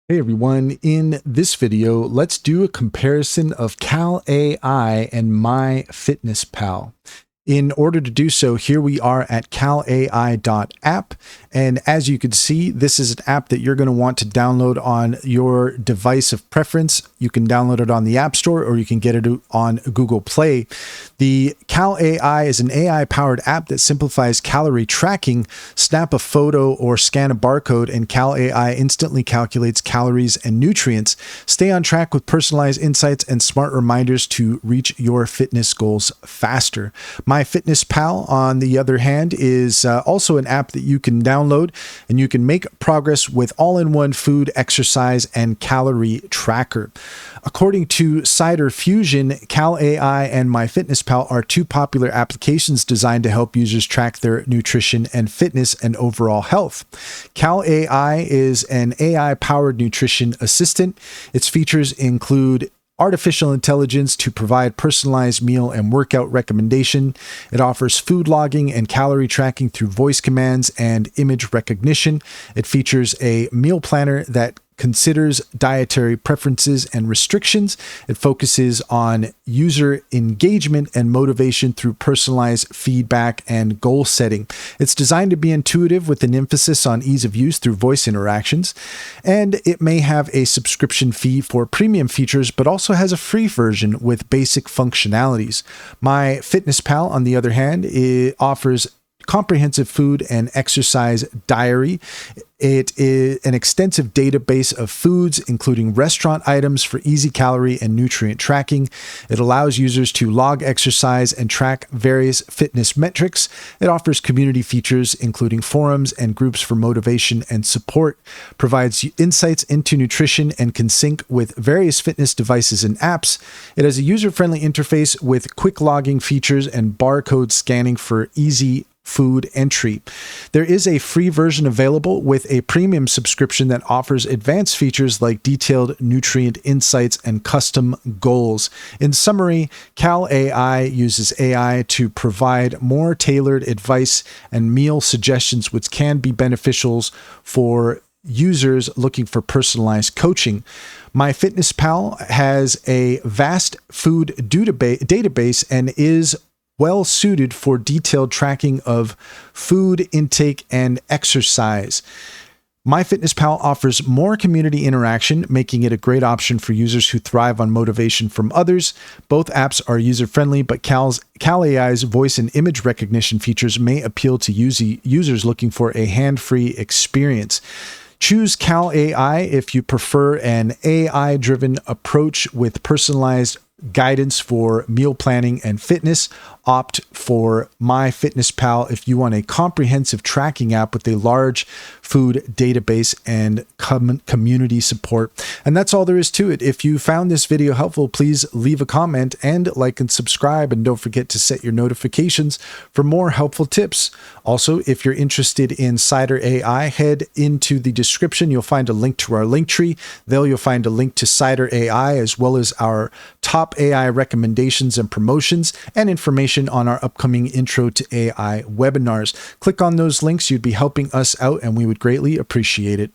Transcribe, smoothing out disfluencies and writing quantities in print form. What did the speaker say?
Hey everyone, in this video, let's do a comparison of Cal AI and MyFitnessPal. In order to do so, here we are at calai.app. And as you can see, this is an app that you're going to want to download on your device of preference. You can download it on the App Store or you can get it on Google Play. The Cal AI is an AI-powered app that simplifies calorie tracking. Snap a photo or scan a barcode and Cal AI instantly calculates calories and nutrients. Stay on track with personalized insights and smart reminders to reach your fitness goals faster. MyFitnessPal, on the other hand, is also an app that you can download, and you can make progress with all-in-one food, exercise, and calorie tracker. According to Cider Fusion, Cal AI and MyFitnessPal are two popular applications designed to help users track their nutrition and fitness and overall health. Cal AI is an AI-powered nutrition assistant. Its features include artificial intelligence to provide personalized meal and workout recommendation. It offers food logging and calorie tracking through voice commands and image recognition. It features a meal planner that considers dietary preferences and restrictions. It focuses on user engagement and motivation through personalized feedback and goal setting. It's designed to be intuitive with an emphasis on ease of use through voice interactions. And it may have a subscription fee for premium features, but also has a free version with basic functionalities. MyFitnessPal, on the other hand, it offers comprehensive food and exercise diary. It is an extensive database of foods, including restaurant items for easy calorie and nutrient tracking. It allows users to log exercise and track various fitness metrics. It offers community features, including forums and groups for motivation and support, provides insights into nutrition, and can sync with various fitness devices and apps. It has a user-friendly interface with quick logging features and barcode scanning for easy food entry. There is a free version available with a premium subscription that offers advanced features like detailed nutrient insights and custom goals. In summary, Cal AI uses AI to provide more tailored advice and meal suggestions, which can be beneficial for users looking for personalized coaching. MyFitnessPal has a vast food database and is well suited for detailed tracking of food intake and exercise. MyFitnessPal offers more community interaction, making it a great option for users who thrive on motivation from others. Both apps are user-friendly, but Cal AI's voice and image recognition features may appeal to users looking for a hand-free experience. Choose Cal AI if you prefer an AI-driven approach with personalized guidance for meal planning and fitness. Opt for MyFitnessPal if you want a comprehensive tracking app with a large food database and community support. And that's all there is to it. If you found this video helpful, please leave a comment and like and subscribe, and don't forget to set your notifications for more helpful tips. Also, if you're interested in Cider AI, head into the description. You'll find a link to our link tree. There you'll find a link to Cider AI, as well as our top AI recommendations and promotions, and information on our upcoming Intro to AI webinars. Click on those links. You'd be helping us out, and we would greatly appreciate it.